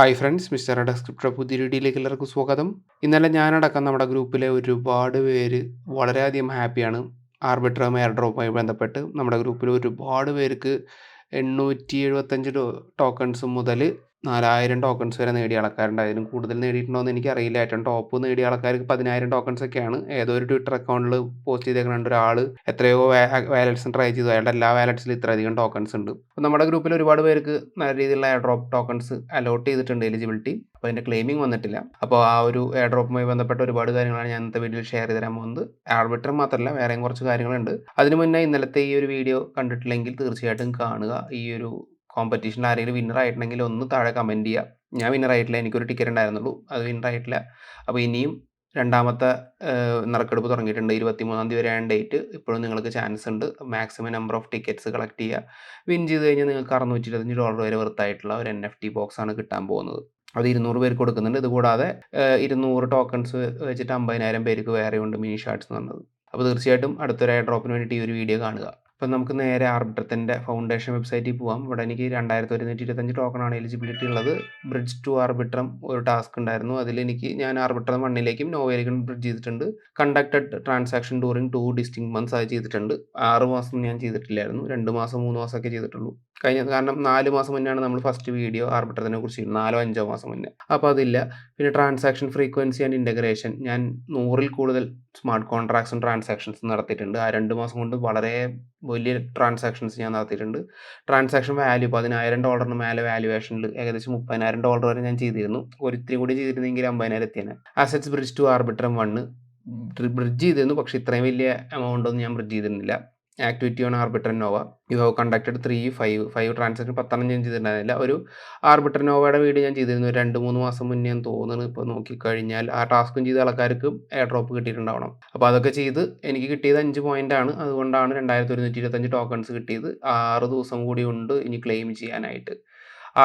Hi friends, mister ഡെസ്ക്രിപ്റ്റർ പുതിയ വീഡിയോയിലേക്ക് എല്ലാവർക്കും സ്വാഗതം. ഇന്നലെ ഞാനടക്കം നമ്മുടെ ഗ്രൂപ്പിലെ ഒരുപാട് പേര് വളരെയധികം ഹാപ്പിയാണ്. ആർബിട്രം എയർഡ്രോപ്പുമായി ബന്ധപ്പെട്ട് നമ്മുടെ ഗ്രൂപ്പിൽ ഒരുപാട് പേർക്ക് 875 ടോക്കൺസ് മുതൽ 4000 ടോക്കൺസ് വരെ നേടിയ ആൾക്കാരുണ്ട്. അതിലും കൂടുതൽ നേടിയിട്ടുണ്ടോ എന്ന് എനിക്കറിയില്ല. ഏറ്റവും ടോപ്പ് നേടിയ ആൾക്കാർക്ക് 10,000 ടോക്കൺസ് ഒക്കെയാണ്. ഏതോ ഒരു ട്വിറ്റർ അക്കൗണ്ടിൽ പോസ്റ്റ് ചെയ്തേക്കുന്നുണ്ട് ഒരാൾ എത്രയോ വാലറ്റ്സ് ട്രൈ ചെയ്തു. അയാളുടെ എല്ലാ വാലറ്റ്സിലും ഇത്രയധികം ടോക്കൺസ് ഉണ്ട്. അപ്പോൾ നമ്മുടെ ഗ്രൂപ്പിൽ ഒരുപാട് പേർക്ക് നല്ല രീതിയിലുള്ള എയർ ഡ്രോപ്പ് ടോക്കൺസ് അലോട്ട് ചെയ്തിട്ടുണ്ട്, എലിജിബിലിറ്റി. അപ്പോൾ അതിൻ്റെ ക്ലെയിമിംഗ് വന്നിട്ടില്ല. അപ്പോൾ ആ ഒരു എയർ ഡ്രോപ്പുമായി ബന്ധപ്പെട്ട ഒരുപാട് കാര്യങ്ങളാണ് ഞാൻ ഇന്നത്തെ വീഡിയോയിൽ ഷെയർ ചെയ്ത് തരാൻ പോകുന്നത്. ആർബിട്രം മാത്രമല്ല, വേറെയും കുറച്ച് കാര്യങ്ങളുണ്ട്. അതിന് മുന്നേ ഇന്നലത്തെ ഈ ഒരു വീഡിയോ കണ്ടിട്ടില്ലെങ്കിൽ തീർച്ചയായിട്ടും കാണുക. ഈ ഒരു കോമ്പറ്റീഷനിൽ ആരെങ്കിലും വിന്നർ ആയിട്ടുണ്ടെങ്കിൽ ഒന്ന് താഴെ കമൻറ്റ് ചെയ്യുക. ഞാൻ വിന്നർ ആയിട്ടില്ല, എനിക്കൊരു ടിക്കറ്റ് ഉണ്ടായിരുന്നുള്ളൂ, അത് വിന്നർ ആയിട്ടില്ല. അപ്പോൾ ഇനിയും രണ്ടാമത്തെ നറുക്കെടുപ്പ് തുടങ്ങിയിട്ടുണ്ട്. 23-ാം തീയതി വരെയാണ് ഡേറ്റ്. ഇപ്പോഴും നിങ്ങൾക്ക് ചാൻസ് ഉണ്ട്. Maximum number of tickets collect ചെയ്യുക. വിൻ ചെയ്ത് കഴിഞ്ഞാൽ നിങ്ങൾക്ക് $625 വരെ വർത്തായിട്ടുള്ള ഒരു NFT ബോക്സാണ് കിട്ടാൻ പോകുന്നത്. അത് 200 പേർക്ക് കൊടുക്കുന്നുണ്ട്. ഇതുകൂടാതെ 200 ടോക്കൺസ് വെച്ചിട്ട് 50,000 പേർക്ക് വേറെയുണ്ട് മിനി ഷാർട്സ് എന്ന് പറഞ്ഞത്. അപ്പോൾ തീർച്ചയായിട്ടും അടുത്തൊരു എയർ ഡ്രോപ്പിന് വേണ്ടിയിട്ട് ഈ ഒരു വീഡിയോ കാണുക. അപ്പം നമുക്ക് നേരെ ആർബിട്രത്തിൻ്റെ ഫൗണ്ടേഷൻ വെബ്സൈറ്റിൽ പോകാം. ഇവിടെ എനിക്ക് 2125 ടോക്കണാണ് എലിജിബിലിറ്റി ഉള്ളത്. ബ്രിഡ്ജ് ടു ആർബിട്രം ഒരു ടാസ്ക് ഉണ്ടായിരുന്നു. ഞാൻ ആർബിട്രം 1ലേക്കും നോവയിലേക്കും ബ്രിഡ്ജ് ചെയ്തിട്ടുണ്ട്. Conducted transaction during 2 distinct months അത് ചെയ്തിട്ടുണ്ട്. 6 മാസം ഞാൻ ചെയ്തിട്ടില്ലായിരുന്നു. 2 മാസം 3 മാസമൊക്കെ ചെയ്തിട്ടുള്ളൂ. കാരണം 4 മാസം മുന്നെയാണ് നമ്മൾ ഫസ്റ്റ് വീഡിയോ ആർബിട്രത്തിനെ കുറിച്ച് 4-5 മാസം മുന്നേ. അപ്പോൾ അതില്ല. പിന്നെ ട്രാൻസാക്ഷൻ ഫ്രീക്വൻസി ആൻഡ് ഇൻ്റഗ്രേഷൻ ഞാൻ 100-ൽ കൂടുതൽ സ്മാർട്ട് കോൺട്രാക്ട്സും ട്രാൻസാക്ഷൻസും നടത്തിയിട്ടുണ്ട്. ആ 2 മാസം കൊണ്ട് വളരെ വലിയ ട്രാൻസാക്ഷൻസ് ഞാൻ നടത്തിയിട്ടുണ്ട്. ട്രാൻസാക്ഷൻ വാല്യൂ $10,000 മേലെ വാല്യുവേഷനിൽ ഏകദേശം $30,000 വരെ ഞാൻ ചെയ്തിരുന്നു. ഒരിത്തിരി കൂടി ചെയ്തിരുന്നെങ്കിൽ 50,000 എത്തിയാണ്. Assets bridge to Arbitrum 1 bridge ചെയ്തിരുന്നു, പക്ഷേ ഇത്രയും വലിയ എമൗണ്ട് ഒന്നും ഞാൻ ബ്രിഡ്ജ് ചെയ്തിരുന്നില്ല. Activity on Arbitrum Nova you have conducted 5 transaction 10 ഞാൻ ചെയ്തിട്ടുണ്ടായിരുന്നില്ല. ഒരു ആർബിട്രം നോവയുടെ വീഡിയോ ഞാൻ ചെയ്തിരുന്നു 2-3 മാസം മുന്നേ എന്ന് തോന്നുന്നു. ഇപ്പോൾ നോക്കിക്കഴിഞ്ഞാൽ ആ ടാസ്കും ചെയ്ത ആൾക്കാർക്ക് എയർ ഡ്രോപ്പ് കിട്ടിയിട്ടുണ്ടാവണം. അപ്പോൾ അതൊക്കെ ചെയ്ത് എനിക്ക് കിട്ടിയത് 5 പോയിൻ്റാണ്. അതുകൊണ്ടാണ് 2125 ടോക്കൺസ് കിട്ടിയത്. 6 ദിവസം കൂടി ഉണ്ട് ഇനി ക്ലെയിം ചെയ്യാനായിട്ട്.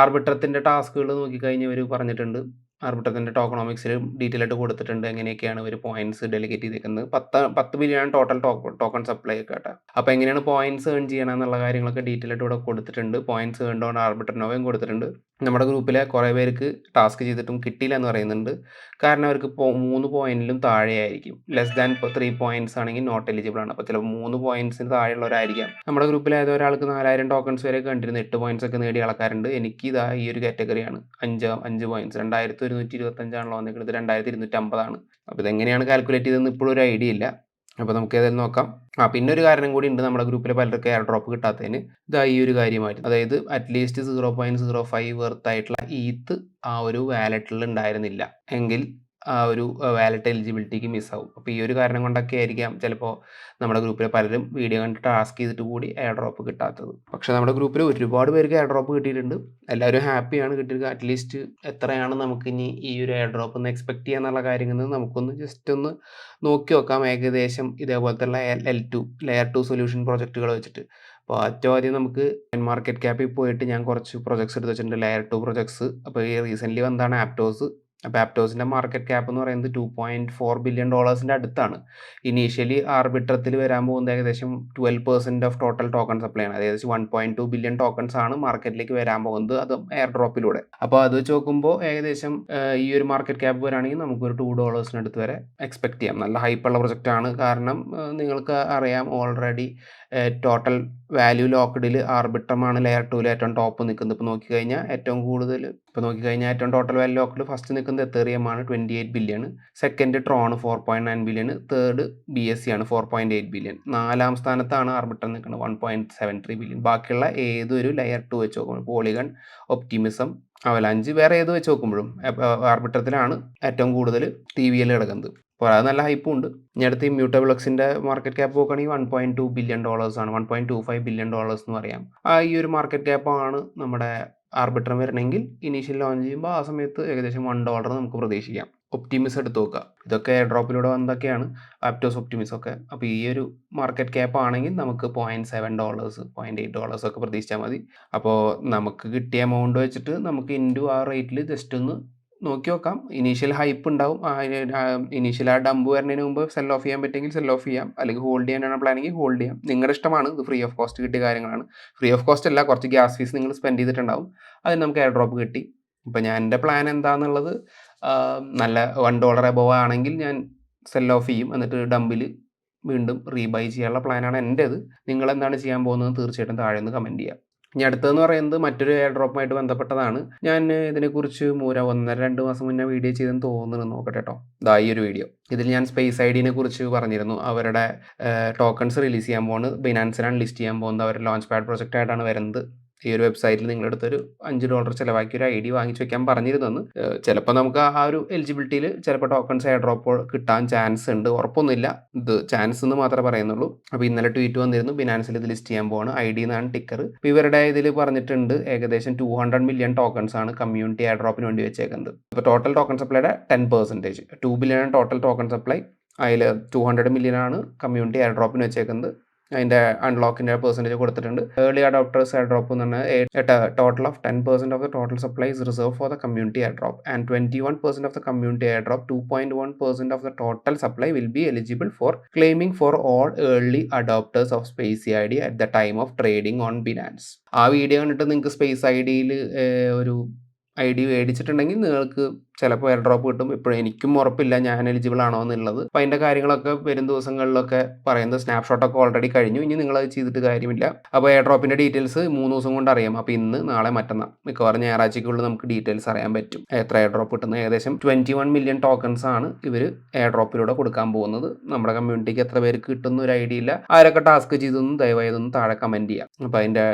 ആർബിട്രത്തിൻ്റെ ടാസ്കുകൾ നോക്കിക്കഴിഞ്ഞാൽ ഇവർ പറഞ്ഞിട്ടുണ്ട്. ആർബിട്രത്തിൻ്റെ ടോക്കണോമിക്സിൽ ഡീറ്റെയിൽ ആയിട്ട് കൊടുത്തിട്ടുണ്ട് എങ്ങനെയൊക്കെയാണ് ഇവർ പോയിന്റ്സ് ഡെലിഗേറ്റ് ചെയ്തേക്കുന്നത്. 10 ബില്യൺ ടോട്ടൽ ടോക്കൺ സപ്ലൈ ഒക്കെ കേട്ടോ. അപ്പോൾ എങ്ങനെയാണ് പോയിന്റ്സ് ഏൺ ചെയ്യണം എന്നുള്ള കാര്യങ്ങളൊക്കെ ഡീറ്റെയിൽ ആയിട്ട് ഇവിടെ കൊടുത്തിട്ടുണ്ട്. പോയിന്റ്സ് ഏൺ ഓൺ ആർബിട്രം നോവയും കൊടുത്തിട്ടുണ്ട്. നമ്മുടെ ഗ്രൂപ്പിലെ കുറേ പേർക്ക് ടാസ്ക് ചെയ്തിട്ടും കിട്ടിയില്ല എന്ന് പറയുന്നുണ്ട്. കാരണം അവർക്ക് 3 പോയിന്റിലും താഴെയായിരിക്കും. ലെസ് ദാൻ 3 പോയിന്റ്സ് ആണെങ്കിൽ നോട്ട് എലിജിബിൾ ആണ്. അപ്പോൾ ചിലപ്പോൾ 3 പോയിന്റ്സിന് താഴെയുള്ളവരായിരിക്കാം. നമ്മുടെ ഗ്രൂപ്പിൽ ഏതോ ഒരാൾക്ക് 4,000 ടോക്കൺസ് വരെ കണ്ടിരുന്നു. 8 പോയിന്റ്സ് ഒക്കെ നേടിയ ആൾക്കാരുണ്ട്. എനിക്ക് ഇതാ ഈ ഒരു കാറ്റഗറിയാണ്. 5 പോയിന്റ്സ് 2125 വന്നിരിക്കുന്നത്. 2250 അപ്പോൾ ഇതെങ്ങനെയാണ് കാൽക്കുലേറ്റ് ചെയ്തതെന്ന് ഇപ്പോഴും ഒരു ഐഡിയ ഇല്ല. അപ്പോൾ നമുക്ക് ഏതായാലും നോക്കാം. പിന്നെ ഒരു കാരണം കൂടി ഉണ്ട് നമ്മുടെ ഗ്രൂപ്പിലെ പലർക്കും എയർ ഡ്രോപ്പ് കിട്ടാത്തതിന്. ഇതാ ഈ ഒരു കാര്യമായിട്ട്, അതായത് അറ്റ്ലീസ്റ്റ് 0.05 വർത്ത് ആയിട്ടുള്ള ഈത്ത് ആ ഒരു വാലറ്റിൽ ഉണ്ടായിരുന്നില്ല എങ്കിൽ ആ ഒരു വാലറ്റ് എലിജിബിലിറ്റിക്ക് മിസ്സാവും. അപ്പോൾ ഈ ഒരു കാരണം കൊണ്ടൊക്കെ ആയിരിക്കാം ചിലപ്പോൾ നമ്മുടെ ഗ്രൂപ്പിൽ പലരും വീഡിയോ കണ്ടിട്ട് ടാസ്ക് ചെയ്തിട്ട് കൂടി എയർ ഡ്രോപ്പ് കിട്ടാത്തത്. പക്ഷേ നമ്മുടെ ഗ്രൂപ്പിൽ ഒരുപാട് പേർക്ക് എയർ ഡ്രോപ്പ് കിട്ടിയിട്ടുണ്ട്. എല്ലാവരും ഹാപ്പിയാണ് കിട്ടിയത്. അറ്റ്ലീസ്റ്റ് എത്രയാണ് നമുക്കിനി ഈ ഒരു എയർ ഡ്രോപ്പ് ഒന്ന് എക്സ്പെക്ട് ചെയ്യാന്നുള്ള കാര്യങ്ങളിൽ നമുക്കൊന്ന് ജസ്റ്റ് ഒന്ന് നോക്കി നോക്കാം. ഏകദേശം ഇതേപോലത്തുള്ള L2 ലെയർ 2 സൊല്യൂഷൻ പ്രൊജക്റ്റുകൾ വെച്ചിട്ട്. അപ്പോൾ ഏറ്റവും ആദ്യം നമുക്ക് മാർക്കറ്റ് ക്യാപ്പിൽ പോയിട്ട് ഞാൻ കുറച്ച് പ്രൊജക്ട്സ് എടുത്ത് വെച്ചിട്ടുണ്ട്, ലെയർ 2 പ്രൊജക്ട്സ്. അപ്പോൾ ഈ റീസെൻ്റ്ലി വന്നതാണ് ആപ്റ്റോസ്. അപ്പോൾ ആപ്റ്റോസിൻ്റെ മാർക്കറ്റ് ക്യാപ്പ് എന്ന് പറയുന്നത് $2.4 ബില്യൺ അടുത്താണ്. ഇനീഷ്യലി ആർബിട്രത്തിൽ വരാൻ പോകുന്നത് ഏകദേശം 12% ഓഫ് ടോട്ടൽ ടോക്കൺ സപ്ലൈ ആണ്. ഏകദേശം 1.2 ബില്യൺ ടോക്കൺസ് ആണ് മാർക്കറ്റിലേക്ക് വരാൻ പോകുന്നത്, അത് എയർ ഡ്രോപ്പിലൂടെ. അപ്പോൾ അത് വെച്ച് നോക്കുമ്പോൾ ഏകദേശം ഈ ഒരു മാർക്കറ്റ് ക്യാപ്പ് വരാണെങ്കിൽ നമുക്കൊരു $2 അടുത്ത് വരെ എക്സ്പെക്ട് ചെയ്യാം. നല്ല ഹൈപ്പുള്ള പ്രൊജക്റ്റാണ്. കാരണം നിങ്ങൾക്ക് അറിയാം ഓൾറെഡി ടോട്ടൽ വാല്യൂ ലോക്ക്ഡിൽ ആർബിട്രമാണ് ലെയർ 2 ഏറ്റവും ടോപ്പ് നിൽക്കുന്നത്. ഇപ്പോൾ നോക്കിക്കഴിഞ്ഞാൽ ഏറ്റവും ടോട്ടൽ വാല്യൂ ലോക്ക്ഡ് ഫസ്റ്റ് നിൽക്കുന്നത് എത്തേറിയമാണ് 28 billion. Second Tron 4.9 billion. Third BSC ആണ് 4.8 ബില്യൺ. 4-ാം സ്ഥാനത്താണ് ആർബിട്രം നിൽക്കുന്നത് 1.73 ബില്യൺ. ബാക്കിയുള്ള ഏതൊരു ലെയർ 2 വെച്ച് നോക്കുമ്പോൾ പോളിഗൺ, ഒപ്റ്റിമിസം, അവലാഞ്ച്, വേറെ ഏത് വെച്ച് നോക്കുമ്പോഴും ആർബിട്രത്തിലാണ് ഏറ്റവും കൂടുതൽ TVL കിടക്കുന്നത്. അപ്പോൾ അത് നല്ല ഹൈപ്പും ഉണ്ട്. ഇനി അടുത്ത് ഇമ്മ്യൂട്ടബിൾ എക്സിൻ്റെ മാർക്കറ്റ് ക്യാപ്പ് നോക്കുകയാണെങ്കിൽ $1.2 ബില്യൺ ആണ്. $1.25 ബില്യൺ എന്ന് പറയാം. ഈ ഒരു മാർക്കറ്റ് ക്യാപ്പാണ് നമ്മുടെ ആർബിട്രം വരണമെങ്കിൽ ഇനീഷ്യൽ ലോഞ്ച് ചെയ്യുമ്പോൾ ആ സമയത്ത് ഏകദേശം $1 നമുക്ക് പ്രതീക്ഷിക്കാം. ഒപ്റ്റിമിസ് എടുത്ത് നോക്കുക. ഇതൊക്കെ എയർ ഡ്രോപ്പിലൂടെ വന്നതൊക്കെയാണ്, ആപ്റ്റോസ്, ഒപ്റ്റിമിസ് ഒക്കെ. അപ്പോൾ ഈ ഒരു മാർക്കറ്റ് ക്യാപ്പ് ആണെങ്കിൽ നമുക്ക് $0.7 $0.8 ഒക്കെ പ്രതീക്ഷിച്ചാൽ മതി. അപ്പോൾ നമുക്ക് കിട്ടിയ എമൗണ്ട് വെച്ചിട്ട് നമുക്ക് ഇൻറ്റു ആ റേറ്റിൽ ജസ്റ്റ് ഒന്ന് നോക്കി നോക്കാം. ഇനീഷ്യൽ ഹൈപ്പ് ഉണ്ടാവും. ഇനീഷ്യൽ ആ ഡംപ് വരുന്നതിന് മുമ്പ് സെൽ ഓഫ് ചെയ്യാൻ പറ്റുമെങ്കിൽ സെൽ ഓഫ് ചെയ്യാം, അല്ലെങ്കിൽ ഹോൾഡ് ചെയ്യാനാണ് പ്ലാനെങ്കിൽ ഹോൾഡ് ചെയ്യാം. നിങ്ങളുടെ ഇഷ്ടമാണ്. ഇത് ഫ്രീ ഓഫ് കോസ്റ്റ് കിട്ടിയ കാര്യങ്ങളാണ്. ഫ്രീ ഓഫ് കോസ്റ്റ് അല്ല, കുറച്ച് ഗ്യാസ് ഫീസ് നിങ്ങൾ സ്പെൻഡ് ചെയ്തിട്ടുണ്ടാവും. അതിന് നമുക്ക് എയർ ഡ്രോപ്പ് കിട്ടി. ഇപ്പം ഞാൻ എൻ്റെ പ്ലാൻ എന്താണെന്നുള്ളത് നല്ല $1 എബോവ് ആണെങ്കിൽ ഞാൻ സെൽ ഓഫ് ചെയ്യും. എന്നിട്ട് ഡംപിൽ വീണ്ടും റീബൈ ചെയ്യാനുള്ള പ്ലാനാണ് എൻ്റേത്. നിങ്ങളെന്താണ് ചെയ്യാൻ പോകുന്നത് തീർച്ചയായിട്ടും താഴെ ഒന്ന് കമൻറ്റ് ചെയ്യുക. ഇനി അടുത്തതെന്ന് പറയുന്നത് മറ്റൊരു എയർ ഡ്രോപ്പുമായിട്ട് ബന്ധപ്പെട്ടതാണ്. ഞാൻ ഇതിനെക്കുറിച്ച് 1-2 മാസം മുന്നേ വീഡിയോ ചെയ്തെന്ന് തോന്നുന്നു. നോക്കട്ടെ കേട്ടോ. ദാ ഈ ഒരു വീഡിയോ. ഇതിൽ ഞാൻ സ്പേസ് ഐഡിനെ കുറിച്ച് പറഞ്ഞിരുന്നു. അവരുടെ ടോക്കൺസ് റിലീസ് ചെയ്യാൻ പോകുന്നത് ബിനാൻസിലാണ് ലിസ്റ്റ് ചെയ്യാൻ പോകുന്നത്. അവർ ലോഞ്ച് പാഡ് പ്രൊജക്റ്റ് ആയിട്ടാണ് വരുന്നത്. ഈ ഒരു വെബ്സൈറ്റിൽ നിങ്ങളടുത്തൊരു $5 ചിലവാക്കി ഒരു ID വാങ്ങിച്ച് വെക്കാൻ പറഞ്ഞിരുന്നെന്ന്. ചിലപ്പോൾ നമുക്ക് ആ ഒരു എലിജിബിലിറ്റിയിൽ ചിലപ്പോൾ ടോക്കൺസ് എയർ ഡ്രോപ്പ് കിട്ടാൻ ചാൻസ് ഉണ്ട്. ഉറപ്പൊന്നുമില്ല. ഇത് ചാൻസ് എന്ന് മാത്രമേ പറയുന്നുള്ളൂ. അപ്പോൾ ഇന്നലെ ട്വീറ്റ് വന്നിരുന്നു, ബിനാൻസിൽ ഇത് ലിസ്റ്റ് ചെയ്യാൻ പോവാണ്. ID എന്നാണ് ടിക്കർ. അപ്പോൾ ഇവരുടെ ഇതിൽ പറഞ്ഞിട്ടുണ്ട് ഏകദേശം 200 മില്യൺ ടോക്കൺസ് ആണ് കമ്മ്യൂണിറ്റി എയർ ഡ്രോപ്പിന് വേണ്ടി വെച്ചേക്കുന്നത്. അപ്പോൾ ടോട്ടൽ ടോക്കൺ സപ്ലൈയുടെ 10%. 2 ബില്യൺ ടോട്ടൽ ടോക്കൺ സപ്ലൈ. അതിൽ 200 മില്യൺ ആണ് കമ്മ്യൂണിറ്റി എയർ ഡ്രോപ്പിന് വെച്ചേക്കുന്നത്. അതിൻ്റെ അൺലോക്കിൻ്റെ പെർസെൻറ്റേജ് കൊടുത്തിട്ടുണ്ട്. ഏർലി അഡോപ്റ്റേഴ്സ് എയർ ഡ്രോപ്പ് എന്ന് പറഞ്ഞാൽ total of 10% of the total supply is reserve for the community air drop and 21% of the community air drop 2.1% of the total supply will be eligible four claiming for all early adopters of space ID at the time of trading on Binance. ആ video കണ്ടിട്ട് നിങ്ങൾക്ക് space IDയിൽ ഒരു ID മേടിച്ചിട്ടുണ്ടെങ്കിൽ നിങ്ങൾക്ക് ചിലപ്പോൾ air drop കിട്ടും. ഇപ്പോഴും എനിക്കും ഉറപ്പില്ല ഞാൻ എലിജിബിൾ ആണോ എന്നുള്ളത്. അപ്പോൾ അതിൻ്റെ കാര്യങ്ങളൊക്കെ വരും ദിവസങ്ങളിലൊക്കെ പറയുന്നത്. സ്നാപ്ഷോട്ടൊക്കെ ഓൾറെഡി കഴിഞ്ഞു. ഇനി നിങ്ങളത് ചെയ്തിട്ട് കാര്യമില്ല. അപ്പോൾ എയർ ഡ്രോപ്പിൻ്റെ ഡീറ്റെയിൽസ് 3 ദിവസം കൊണ്ട് അറിയാം. അപ്പോൾ ഇന്ന്, നാളെ, മറ്റന്നാൾ മിക്കവാറും ഞായറാഴ്ചയ്ക്കുള്ളിൽ നമുക്ക് ഡീറ്റെയിൽസ് അറിയാൻ പറ്റും. എത്ര എയർ ഡ്രോപ്പ് കിട്ടുന്നത്. ഏകദേശം 21 മില്യൺ ടോക്കൺസ് ആണ് ഇവർ എയർ ഡ്രോപ്പിലൂടെ കൊടുക്കാൻ പോകുന്നത്. നമ്മുടെ കമ്മ്യൂണിറ്റിക്ക് എത്ര പേർക്ക് കിട്ടുന്ന ഒരു ഐഡിയ ഇല്ല. ആരൊക്കെ ടാസ്ക് ചെയ്തൊന്നും ദയവായതൊന്നും താഴെ കമൻറ്റ് ചെയ്യാം. അപ്പോൾ അതിൻ്റെ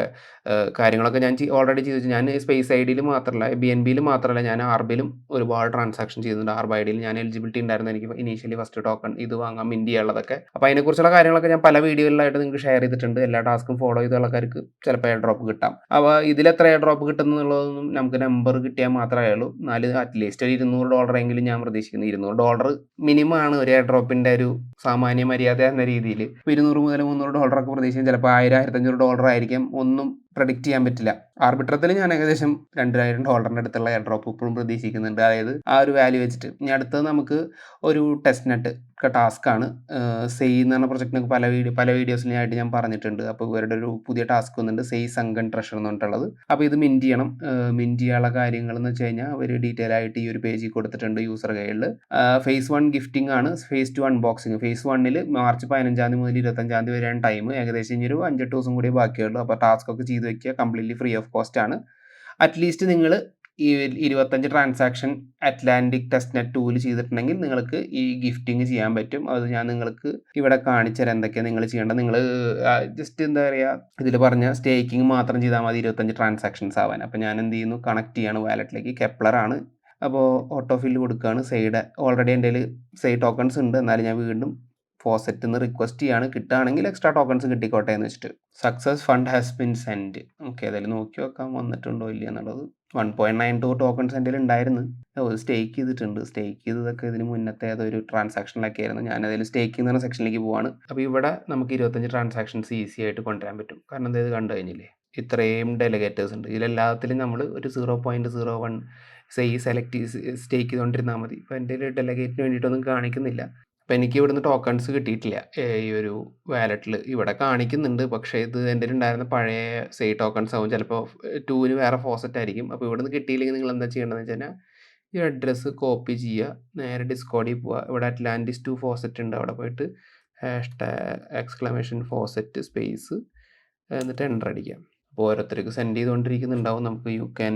കാര്യങ്ങളൊക്കെ ഞാൻ ഓൾറെഡി ചെയ്തു. ഞാൻ സ്പേസ് IDയിൽ മാത്രമല്ല, BNBയിൽ മാത്രമല്ല, ഞാൻ ആർബിലും ഒരുപാട് ട്രാൻസാക്ഷൻ ചെയ്യുന്നുണ്ട്. ആർബ് IDയിൽ ഞാൻ എലിജിബിലിറ്റി ഉണ്ടായിരുന്നു. എനിക്ക് ഇനീഷ്യലി ഫസ്റ്റ് ടോക്കൺ ഇത് വാങ്ങാം, മിൻറ്റ് ചെയ്യാനുള്ളതൊക്കെ. അപ്പോൾ അതിനെക്കുറിച്ചുള്ള കാര്യങ്ങളൊക്കെ ഞാൻ പല വീഡിയോയിലായിട്ട് നിങ്ങൾക്ക് ഷെയർ ചെയ്തിട്ടുണ്ട്. എല്ലാ ടാസ്കും ഫോളോ ചെയ്ത ആൾക്കാർക്ക് ചിലപ്പോൾ എയർ ഡ്രോപ്പ് കിട്ടാം. അപ്പോൾ ഇതിലെത്ര എയർ ഡ്രോപ്പ് കിട്ടുന്നു എന്നുള്ളതൊന്നും നമുക്ക് നമ്പർ കിട്ടിയാൽ മാത്രമേ ഉള്ളൂ. എന്നാലും അറ്റ്ലീസ്റ്റ് ഒരു $200 എങ്കിലും ഞാൻ പ്രതീക്ഷിക്കുന്നു. $200 മിനിമം ആണ് ഒരു എയർ ഡ്രോപ്പിൻ്റെ ഒരു സാമാന്യ മര്യാദ എന്ന രീതിയിൽ. ഇപ്പോൾ $200 മുതൽ $300 ഒക്കെ പ്രതീക്ഷിക്കും. ചിലപ്പോൾ $1000-1500 ആയിരിക്കും. ഒന്നും പ്രഡിക്റ്റ് ചെയ്യാൻ പറ്റില്ല. ആർബിട്രത്തിൽ ഞാൻ ഏകദേശം $2000 അടുത്തുള്ള എയർ ഡ്രോപ്പ് ഇപ്പോഴും പ്രതീക്ഷിക്കുന്നുണ്ട്. അതായത് ആ ഒരു വാല്യൂ വെച്ചിട്ട്. ഇനി അടുത്തത് നമുക്ക് ഒരു ടെസ്റ്റ് നെറ്റ് ടാസ്ക്കാണ്. സെയ് എന്ന് പറഞ്ഞ പ്രൊജക്റ്റിനൊക്കെ പല വീഡിയോസിലായിട്ട് ഞാൻ പറഞ്ഞിട്ടുണ്ട്. അപ്പോൾ ഇവരുടെ ഒരു പുതിയ ടാസ്ക് വന്നിട്ടുണ്ട്, സെയ് സങ്കൺ ട്രഷർ എന്ന് പറഞ്ഞിട്ടുള്ളത്. അപ്പോൾ ഇത് മിൻറ്റ് ചെയ്യണം. മിൻറ്റ് ചെയ്യാനുള്ള കാര്യങ്ങൾ എന്ന് വെച്ച് കഴിഞ്ഞാൽ അവർ ഡീറ്റെയിൽ ആയിട്ട് ഈ ഒരു പേജിൽ കൊടുത്തിട്ടുണ്ട് യൂസർ ഗൈഡിൽ. phase 1 ഗിഫ്റ്റിംഗ് ആണ്. phase 2 unboxing. phase 1 മാർച്ച് 15 മുതൽ 25 വരെയാണ് ടൈം. ഏകദേശം ഇനി ഒരു 5-8 ദിവസം കൂടി ബാക്കിയുള്ളൂ. അപ്പോൾ ടാസ്ക് ഒക്കെ ചെയ്ത് വെക്കുക. കംപ്ലീറ്റ്ലി ഫ്രീ ഓഫ് കോസ്റ്റ് ആണ്. അറ്റ്ലീസ്റ്റ് നിങ്ങൾ ഈ 25 ട്രാൻസാക്ഷൻ അറ്റ്ലാന്റിക് ടെസ്റ്റ് നെറ്റ് 2 ചെയ്തിട്ടുണ്ടെങ്കിൽ നിങ്ങൾക്ക് ഈ ഗിഫ്റ്റിംഗ് ചെയ്യാൻ പറ്റും. അത് ഞാൻ നിങ്ങൾക്ക് ഇവിടെ കാണിച്ചു തരാം എന്തൊക്കെയാണ് നിങ്ങൾ ചെയ്യേണ്ടത്. നിങ്ങൾ ജസ്റ്റ് എന്താ പറയുക, ഇതിൽ പറഞ്ഞ സ്റ്റേക്കിംഗ് മാത്രം ചെയ്താൽ മതി 25 ട്രാൻസാക്ഷൻസ് ആവാൻ. അപ്പോൾ ഞാൻ എന്ത് ചെയ്യുന്നു, കണക്ട് ചെയ്യാണ് വാലറ്റിലേക്ക്. കെപ്ലറാണ്. അപ്പോൾ ഓട്ടോ ഫില്ല് കൊടുക്കുകയാണ്. സെയ്ഡ് ഓൾറെഡി എൻ്റെ കയ്യിൽ സെയ് ടോക്കൺസ് ഉണ്ട്. എന്നാലും ഞാൻ വീണ്ടും ഫോസെറ്റ് നിന്ന് റിക്വസ്റ്റ് ചെയ്യാണ്. കിട്ടുകയാണെങ്കിൽ എക്സ്ട്രാ ടോക്കൺസ് കിട്ടിക്കോട്ടെ എന്ന് വെച്ചിട്ട്. Success fund has been send. Okay, ഏതായാലും നോക്കി നോക്കാം വന്നിട്ടുണ്ടോ ഇല്ല എന്നുള്ളത്. 1.92 ടോക്കൺസ് എൻ്റെ ഉണ്ടായിരുന്നു. സ്റ്റേക്ക് ചെയ്തിട്ടുണ്ട്. സ്റ്റേക്ക് ചെയ്തതൊക്കെ ഇതിന് മുന്നത്തെ ഏതൊരു ട്രാൻസാക്ഷനിലൊക്കെ ആയിരുന്നു. ഞാൻ അതിൽ സ്റ്റേക്കിംഗ് എന്ന് പറഞ്ഞ സെക്ഷനിലേക്ക് പോവാണ്. അപ്പോൾ ഇവിടെ നമുക്ക് 25 ട്രാൻസാക്ഷൻസ് ഈസി ആയിട്ട് കൊണ്ടുവരാൻ പറ്റും. കാരണം ഇത് കണ്ടു കഴിഞ്ഞില്ലേ, ഇത്രയും ഡെലിഗേറ്റേഴ്സ് ഉണ്ട്. ഇതിലെല്ലാത്തിലും നമ്മൾ ഒരു 0.01 സെലക്ട് സ്റ്റേക്ക് ചെയ്തുകൊണ്ടിരുന്നാൽ മതി. ഇപ്പോൾ എൻ്റെ ഒരു ഡെലിഗേറ്റിന് വേണ്ടിയിട്ടൊന്നും കാണിക്കുന്നില്ല. അപ്പോൾ എനിക്ക് ഇവിടുന്ന് ടോക്കൺസ് കിട്ടിയിട്ടില്ല. ഈ ഒരു വാലറ്റിൽ ഇവിടെ കാണിക്കുന്നുണ്ട്. പക്ഷേ ഇത് എൻ്റെ ഉണ്ടായിരുന്ന പഴയ സെയ് ടോക്കൺസ് ആവും. ചിലപ്പോൾ 2ന് വേറെ ഫോസറ്റ് ആയിരിക്കും. അപ്പോൾ ഇവിടുന്ന് കിട്ടിയില്ലെങ്കിൽ നിങ്ങൾ എന്താ ചെയ്യേണ്ടതെന്ന് വെച്ച് കഴിഞ്ഞാൽ ഈ അഡ്രസ്സ് കോപ്പി ചെയ്യുക, നേരെ ഡിസ്കോഡിൽ പോവുക. ഇവിടെ അറ്റ്ലാന്റിസ് 2 ഫോസറ്റ് ഉണ്ട്. അവിടെ പോയിട്ട് !faucet സ്പേസ് എന്നിട്ട് എൻ്റർ അടിക്കാം. അപ്പോൾ ഓരോരുത്തർക്ക് സെൻഡ് ചെയ്തുകൊണ്ടിരിക്കുന്നുണ്ടാവും. നമുക്ക് you can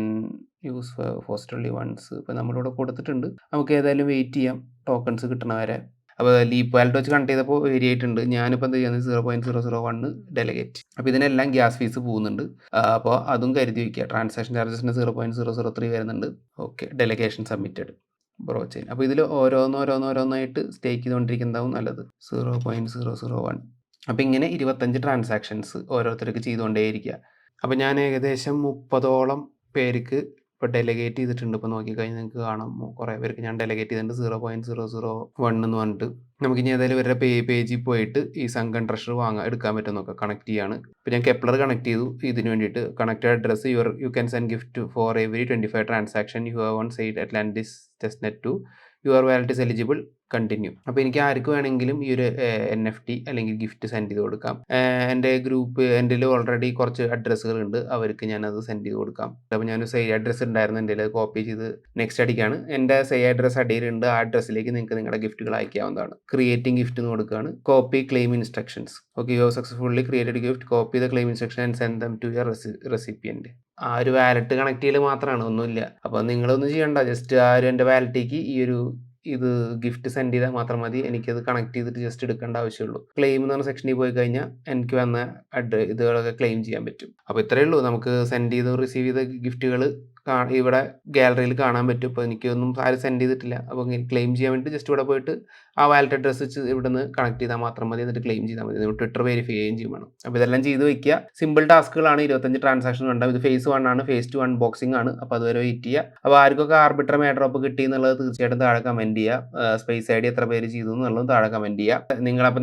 use faucet only once. ഇപ്പോൾ നമ്മളിവിടെ കൊടുത്തിട്ടുണ്ട്. നമുക്ക് ഏതായാലും വെയിറ്റ് ചെയ്യാം ടോക്കൺസ് കിട്ടണ വരെ. അപ്പോൾ ലീപ്പ് വാലറ്റ് വെച്ച് കണക്ട് ചെയ്തപ്പോൾ വേരി ആയിട്ടുണ്ട്. ഞാനിപ്പോൾ എന്ത് ചെയ്യുന്നത് 0.001 ഡെലിഗേറ്റ്. അപ്പോൾ ഇതിനെല്ലാം ഗ്യാസ് ഫീസ് പോകുന്നുണ്ട്. അപ്പോൾ അതും കരുതി വയ്ക്കുക. ട്രാൻസാക്ഷൻ ചാർജസിന് 0.003 വരുന്നുണ്ട്. Okay, delegation submitted bro chain. അപ്പോൾ ഇതിൽ ഓരോന്നോരോന്നായിട്ട് സ്റ്റേക്ക് ചെയ്തുകൊണ്ടിരിക്കുന്നതാവും നല്ലത്. 0.001. അപ്പോൾ ഇങ്ങനെ 25 ട്രാൻസാക്ഷൻസ് ഓരോരുത്തർക്ക് ചെയ്തുകൊണ്ടേയിരിക്കുക. അപ്പോൾ ഞാൻ ഏകദേശം 30ഓളം പേർക്ക് ഇപ്പോൾ ഡെലിഗേറ്റ് ചെയ്തിട്ടുണ്ട്. ഇപ്പോൾ നോക്കിക്കഴിഞ്ഞാൽ നിങ്ങൾക്ക് കാണാം കുറേ പേർക്ക് ഞാൻ ഡെലിഗേറ്റ് ചെയ്തിട്ടുണ്ട്. 0.001 എന്ന് പറഞ്ഞിട്ട്. നമുക്കിനി ഏതായാലും ഇവരുടെ പേജിൽ പോയിട്ട് ഈ സങ്കൺ ട്രഷർ എടുക്കാൻ പറ്റും നോക്കാം. കണക്ട് ചെയ്യാണ്. ഇപ്പോൾ ഞാൻ കെപ്ലർ കണക്ട് ചെയ്തു. ഇതിന് വേണ്ടിയിട്ട് connected address you can send gift for every 25 transaction you have on side Atlantis test net 2. Your wallet is eligible. Continue. അപ്പോൾ എനിക്ക് ആർക്ക് വേണമെങ്കിലും ഈ ഒരു NFT അല്ലെങ്കിൽ ഗിഫ്റ്റ് സെൻഡ് ചെയ്ത് കൊടുക്കാം. എൻ്റെ എൻ്റെൽ ഓൾറെഡി കുറച്ച് അഡ്രസ്സുകളുണ്ട്. അവർക്ക് ഞാനത് സെൻഡ് ചെയ്ത് കൊടുക്കാം. അപ്പോൾ ഞാൻ സേവ് അഡ്രസ്സ് ഉണ്ടായിരുന്നു എൻ്റെൽ, കോപ്പി ചെയ്ത് നെക്സ്റ്റ് അടിക്കുകയാണ്. എൻ്റെ സേവ് അഡ്രസ്സ് അടിയിലുണ്ട്. ആ അഡ്രസ്സിലേക്ക് നിങ്ങൾക്ക് നിങ്ങളുടെ ഗിഫ്റ്റുകൾ അയക്കാവുന്നതാണ്. ക്രിയേറ്റിംഗ് ഗിഫ്റ്റ് എന്ന് കൊടുക്കുകയാണ്. Copy claim instructions. Okay, you have successfully created gift. Copy the claim instruction and send them to your recipient. ആ ഒരു വാലറ്റ് കണക്ട് ചെയ്യൽ മാത്രമാണ്, ഒന്നുമില്ല. അപ്പോൾ നിങ്ങളൊന്നും ചെയ്യണ്ട. ജസ്റ്റ് ആ ഒരു എൻ്റെ വാലറ്റിലേക്ക് ഇത് ഗിഫ്റ്റ് സെൻഡ് ചെയ്താൽ മാത്രം മതി. എനിക്കത് കണക്ട് ചെയ്തിട്ട് ജസ്റ്റ് എടുക്കേണ്ട ആവശ്യമുള്ളൂ. ക്ലെയിം എന്ന് പറഞ്ഞ സെക്ഷനിൽ പോയി കഴിഞ്ഞാൽ എനിക്ക് വന്ന ഇതുകളൊക്കെ ക്ലെയിം ചെയ്യാൻ പറ്റും. അപ്പോൾ ഇത്രയേ ഉള്ളൂ. നമുക്ക് സെൻഡ് ചെയ്ത് റിസീവ് ചെയ്ത ഗിഫ്റ്റുകൾ ഇവിടെ ഗാലറിയിൽ കാണാൻ പറ്റും. ഇപ്പോൾ എനിക്കൊന്നും ആരും സെൻഡ് ചെയ്തിട്ടില്ല. അപ്പോൾ ക്ലെയിം ചെയ്യാൻ വേണ്ടി ജസ്റ്റ് ഇവിടെ പോയിട്ട് ആ വാലറ്റ് അഡ്രസ്സ് വെച്ച് ഇവിടെ നിന്ന് കണക്ട് ചെയ്താൽ മാത്രം മതി. എന്നിട്ട് ക്ലെയിം ചെയ്താൽ മതി. നമ്മൾ ട്വിറ്റർ വെരിഫൈ ചെയ്യുകയും ചെയ്യും വേണം. അപ്പോൾ ഇതെല്ലാം ചെയ്ത് വയ്ക്കുക. സിമ്പിൾ ടാസ്കുകളാണ്. 25 ട്രാൻസാക്ഷൻ ഉണ്ടാവും. ഇത് phase 1 ആണ്. phase 2 അൺബോക്സിംഗ് ആണ്. അപ്പോൾ അതുവരെ വെയിറ്റ് ചെയ്യുക. അപ്പോൾ ആർക്കൊക്കെ ആർബിട്രം എയർഡ്രോപ്പ് കിട്ടി എന്നുള്ളത് തീർച്ചയായിട്ടും താഴെ കമൻറ്റ് ചെയ്യുക. സ്പേസ് ഐഡി എത്ര പേര് ചെയ്തു എന്നുള്ളതും താഴെ കമൻറ്റ് ചെയ്യുക.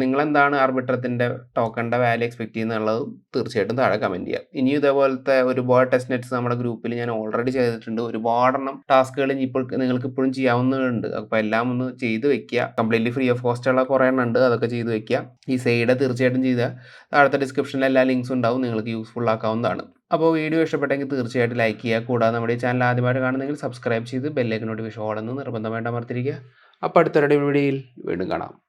നിങ്ങൾ എന്താണ് ആർബിട്രത്തിൻ്റെ ടോക്കണിൻ്റെ വാല്യൂ എക്സ്പെക്ട് ചെയ്യുന്നുള്ളതും തീർച്ചയായിട്ടും താഴെ കമൻറ്റ് ചെയ്യുക. ഇനിയും ഇതേപോലത്തെ ഒരുപാട് ടെസ്റ്റ് നെറ്റ്സ് നമ്മുടെ ഗ്രൂപ്പിൽ ഞാൻ ഓൾറെഡി ചെയ്തിട്ടുണ്ട്. ഒരുപാടെണ്ണം ടാസ്കുകൾ ഇപ്പോൾ നിങ്ങൾക്ക് ഇപ്പോഴും ചെയ്യാവുന്നതുണ്ട്. അപ്പോൾ എല്ലാം ഒന്ന് ചെയ്ത് വെക്കുക. കംപ്ലീറ്റ്ലി ഫ്രീ ഓഫ് കോസ്റ്റ് ഉള്ള കുറേ എണ്ണം ഉണ്ട്. അതൊക്കെ ചെയ്ത് വെക്കുക. ഈ സൈഡ് തീർച്ചയായിട്ടും ചെയ്താൽ താഴത്തെ ഡിസ്ക്രിപ്ഷനിൽ എല്ലാ ലിങ്ക്സും ഉണ്ടാവും. നിങ്ങൾക്ക് യൂസ്ഫുൾ ആക്കാവുന്നതാണ്. അപ്പോൾ വീഡിയോ ഇഷ്ടപ്പെട്ടെങ്കിൽ തീർച്ചയായിട്ടും ലൈക്ക് ചെയ്യുക. കൂടാതെ നമ്മുടെ ഈ ചാനൽ ആദ്യമായിട്ട് കാണുന്നെങ്കിൽ സബ്സ്ക്രൈബ് ചെയ്ത് ബെല്ലൈക്കൺ നോട്ടിഫിക്കേഷൻ ഓൾ എന്ന് നിർബന്ധമായിട്ട് അമർത്തിരിക്കുക. അപ്പോൾ അടുത്തൊരു വീഡിയോയിൽ വീണ്ടും കാണാം.